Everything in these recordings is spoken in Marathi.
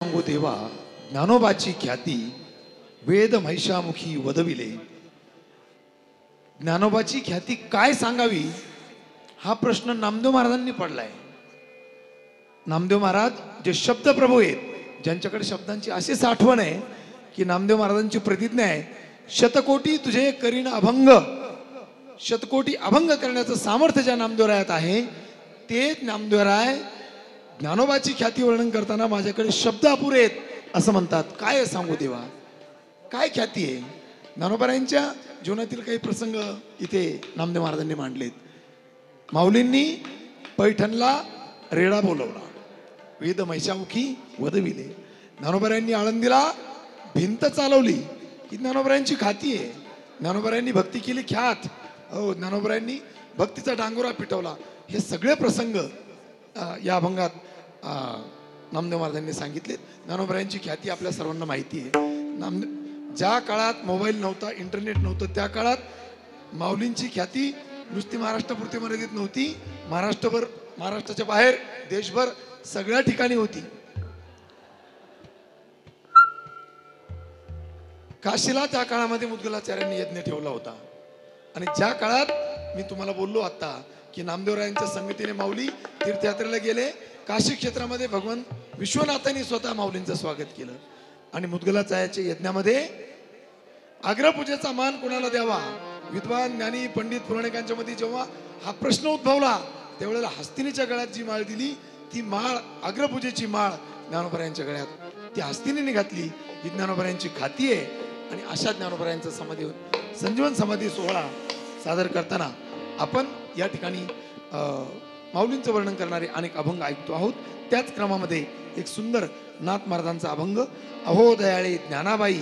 सांगू देवा ज्ञानोबाची ख्याती वेद महिषामुखी वदविले। ज्ञानोबाची ख्याती काय सांगावी हा प्रश्न नामदेव महाराजांनी पडलाय। नामदेव महाराज जे शब्द प्रभू आहेत, ज्यांच्याकडे शब्दांची अशी साठवण आहे की नामदेव महाराजांची प्रतिज्ञा आहे, शतकोटी तुझे करीन अभंग। शतकोटी अभंग करण्याचं सामर्थ्य ज्या नामदेवरायात आहे ते नामदेवराय ज्ञानोबाची ख्याती वर्णन करताना माझ्याकडे शब्द अपुरे आहेत असं म्हणतात। काय सांगू देवा, काय ख्याती आहे। ज्ञानोबारायांच्या जीवनातील काही प्रसंग इथे नामदेव महाराजांनी मांडलेत। माऊलींनी पैठणला रेडा बोलवला, वेद महिषामुखी वदविले। ज्ञानोबारायांनी आळंदीला भिंत चालवली, ही ज्ञानोबारायांची ख्याती आहे। ज्ञानोबारायांनी भक्ती केली ख्यात, हो ज्ञानोबारायांनी भक्तीचा डांगोरा पिटवला। हे सगळे प्रसंग या अभंगात नामदेव महाराजांनी सांगितले। ज्ञानोबारायांची ख्याती आपल्या सर्वांना माहिती आहे। ज्या काळात मोबाईल नव्हता, इंटरनेट नव्हतं, त्या काळात माऊलींची ख्याती नुसती महाराष्ट्रापुरती मर्यादित नव्हती, महाराष्ट्रभर, महाराष्ट्राच्या बाहेर, देशभर सगळ्या ठिकाणी होती। काशीला त्या काळामध्ये मुद्गलाचार्यांनी यज्ञ ठेवला होता। आणि ज्या काळात मी तुम्हाला बोललो आता की नामदेवरायांच्या संगतीने माऊली तीर्थयात्रेला गेले, काशी क्षेत्रामध्ये भगवान विश्वनाथांनी स्वतः माऊलींचं स्वागत केलं। आणि मुद्गलाचार्याच्या यज्ञामध्ये अग्रपूजेचा मान कोणाला द्यावा, विद्वान ज्ञानी पंडित पुराणिकांच्या मध्ये जेव्हा हा प्रश्न उद्भवला त्यावेळेला हस्तिनीच्या गळ्यात जी माळ दिली ती माळ, अग्रपूजेची माळ ज्ञानोबारायांच्या गळ्यात ती हस्तिनीने घातली। ही ज्ञानोबारायांची ख्याती आहे। आणि अशा ज्ञानोबारायांचा समाधी संजीवन समाधी सोहळा सादर करताना आपण या ठिकाणी माऊलींचं वर्णन करणारे अनेक अभंग ऐकतो आहोत। त्याच क्रमामध्ये एक सुंदर नाथ महाराजांचा अभंग, अहो दयाळे ज्ञानाबाई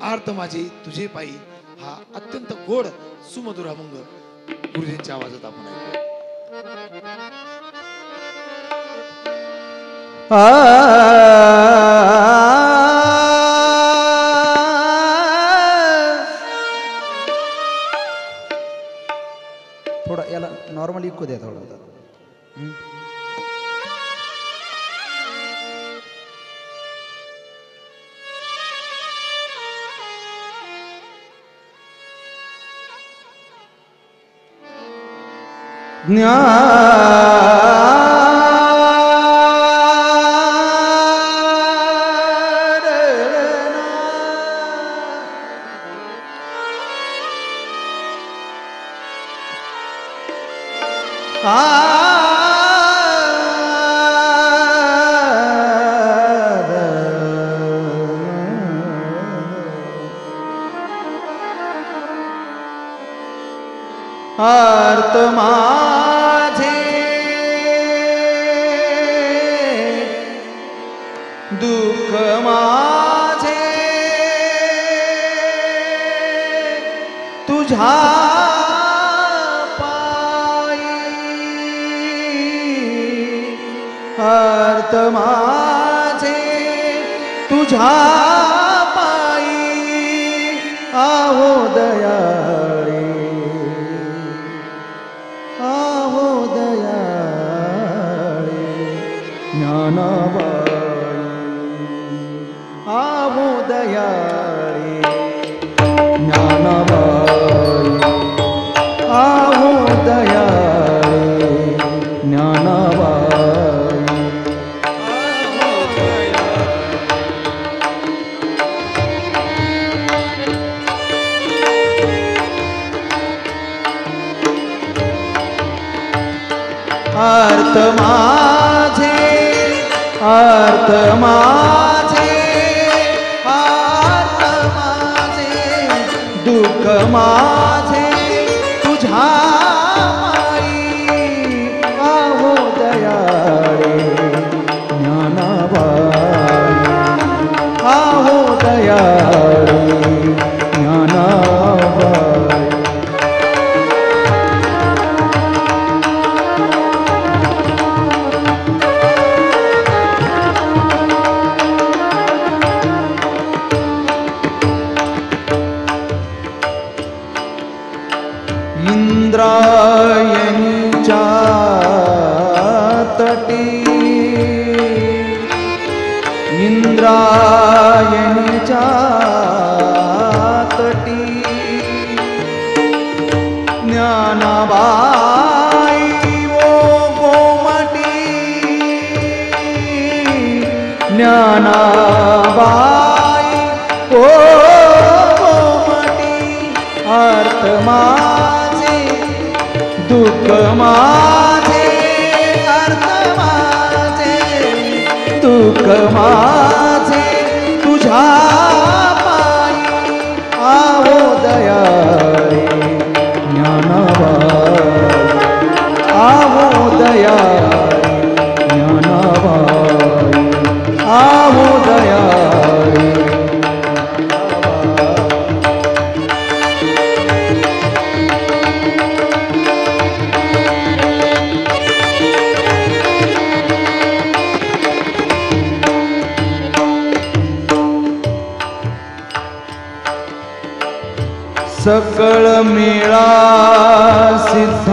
आर्त माझे तुझे पायी, हा अत्यंत गोड सुमधुर अभंग गुरुजींच्या आवाजात आपण ऐकू। थोड़ा याला नॉर्मल इको द्या थोड़ा। आर्त माझे दुःख माझे तुझ्या पायी, आर्त माझे तुझ्या पायी, आहो दयाळे ज्ञानाबाई, आहो दयाळे ज्ञानाबाई, आहो दयाळे ज्ञानाबाई, आहो आर्त माझे, आर्त माझे, आर्त माझे दुःख माझे तुझ्या पायी, आहो दयाळे ज्ञानाबाई, आहो दयाळे ज्ञानाबाई। इंद्रायणीच्या तटी इंद्र इंद्रायणीच्या तटी ज्ञानाबाई ओ गोमटी ज्ञानाबाई ओ गोमटी अर्थ माझे दुःख माझे अर्थ माझे दुःख माझे तुझ्या पायी आहो दयाळी ज्ञानाबाई आहो दयाळी ज्ञानाबाई आहो दयाळी सकळ मेळा सिद्धांचा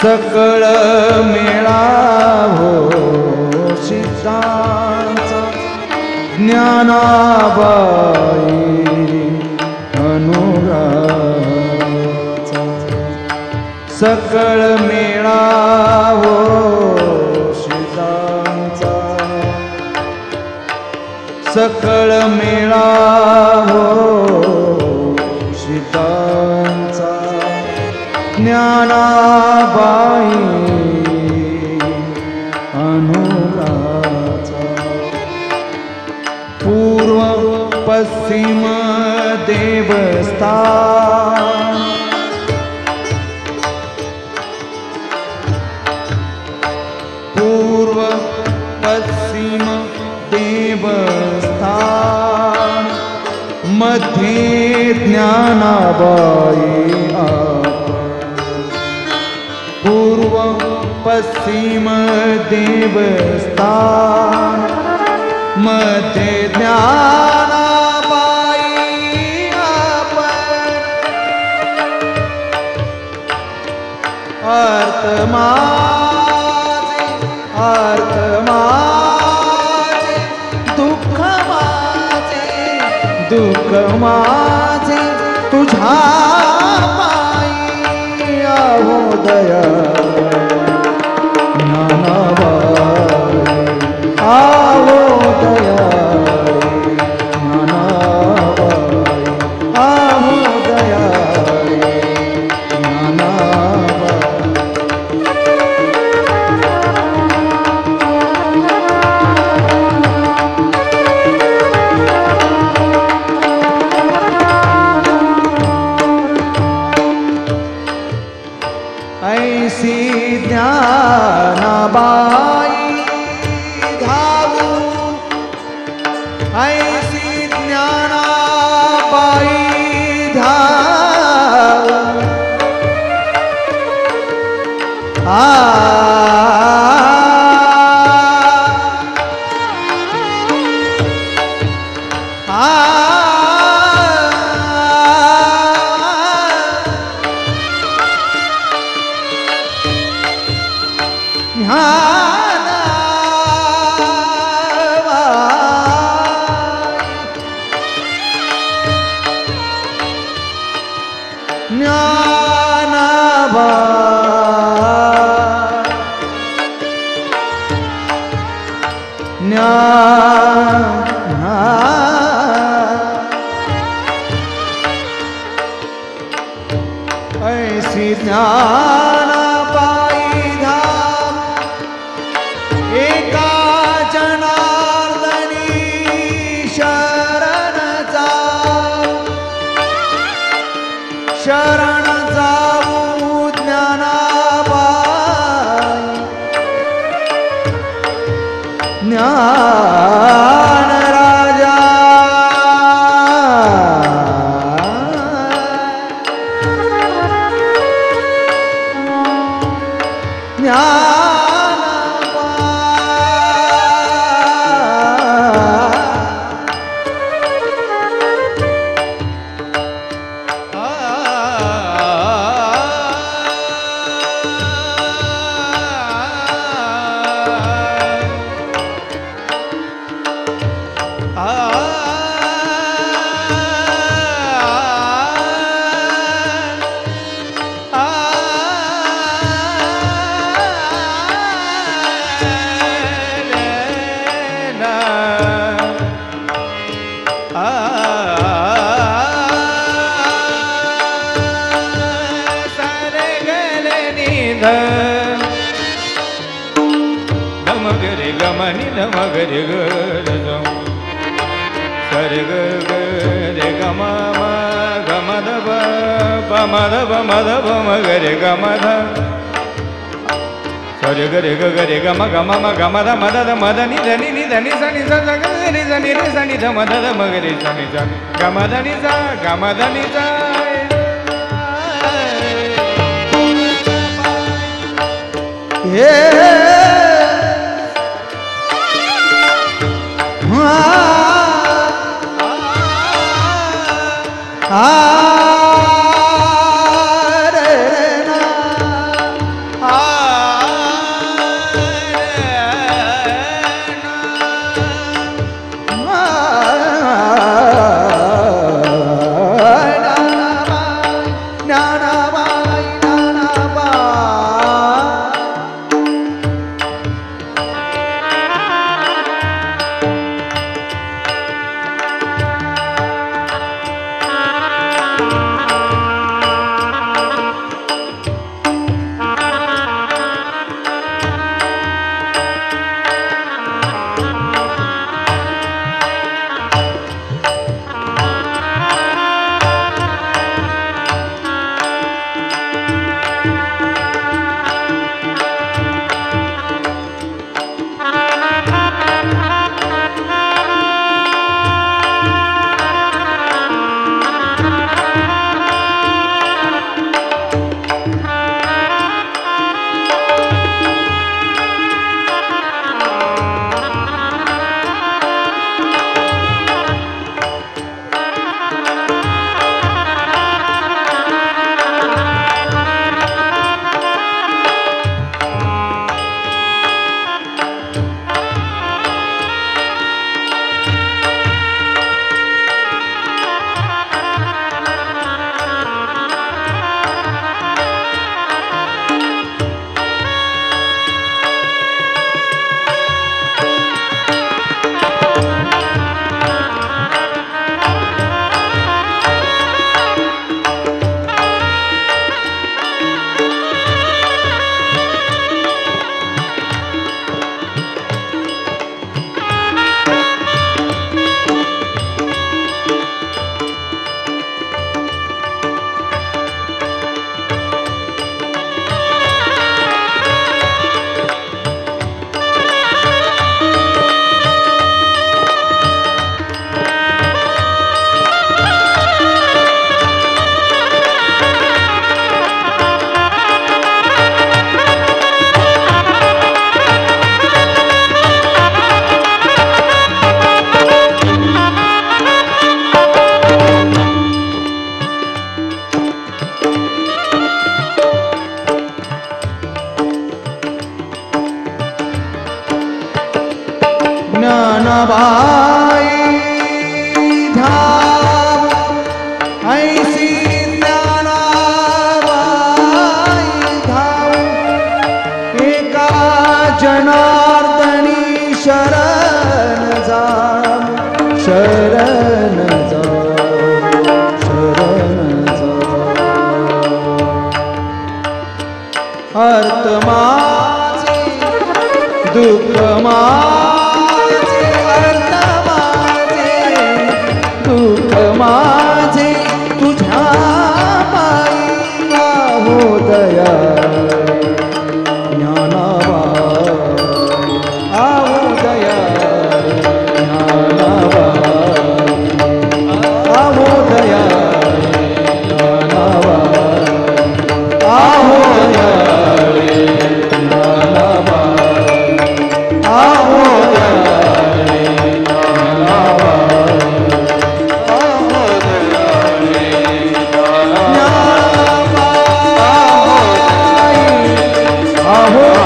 सकळ मेळा हो सिद्धांचा ज्ञानाबाई अनुराचा सकळ मेळा हो सकळ मेळा हो सीतांचा ज्ञानाबाई अनुराचा पूर्व पश्चिम देवस्थान पूर्व पश्चिम देवस्थान मध्ये ज्ञानाबाई पूर्व पश्चिम देवस्थान मध्ये ज्ञानाबाई अर्थ माझे अर्थ माझे दुःख माझे तुझ्या पायी आहो दयाळी ज्ञानाबाई आहो दयाळी ज्ञानाबाई आहो दयाळी ज्ञानाबाई ऐसी ज्ञानाबाई धावू ऐसी ज्ञानाबाई धावू ऐसी ज्ञानाबाई धाम एका जनार्दनी शरण जाऊ ज्ञानाबाई ज्ञान राजा ध गम गरे गम नि धम गरे ग सरे ग रे गम म गम ध ब म ध ब म ध ब म गरे गम ध सरे ग रे ग गरे गम गम म गम ध म ध ध म ध नि ध नि ध नि स नि स ग रे स नि रे स नि ध म ध ध म गरे स नि स गम ध नि स गम ध नि स हे ज्ञानाबाई धाम ऐसी ज्ञानाबाई धाम एका जनार्दनी शरण जाम शरण अर्थ माझे दुःख माझे अर्थ माझे दुःख माझे तुझ्या पायी हो दया ज्ञानाबाई आहो दया ज्ञानाबाई आहो दया ज्ञानाबाई आहो दया आहो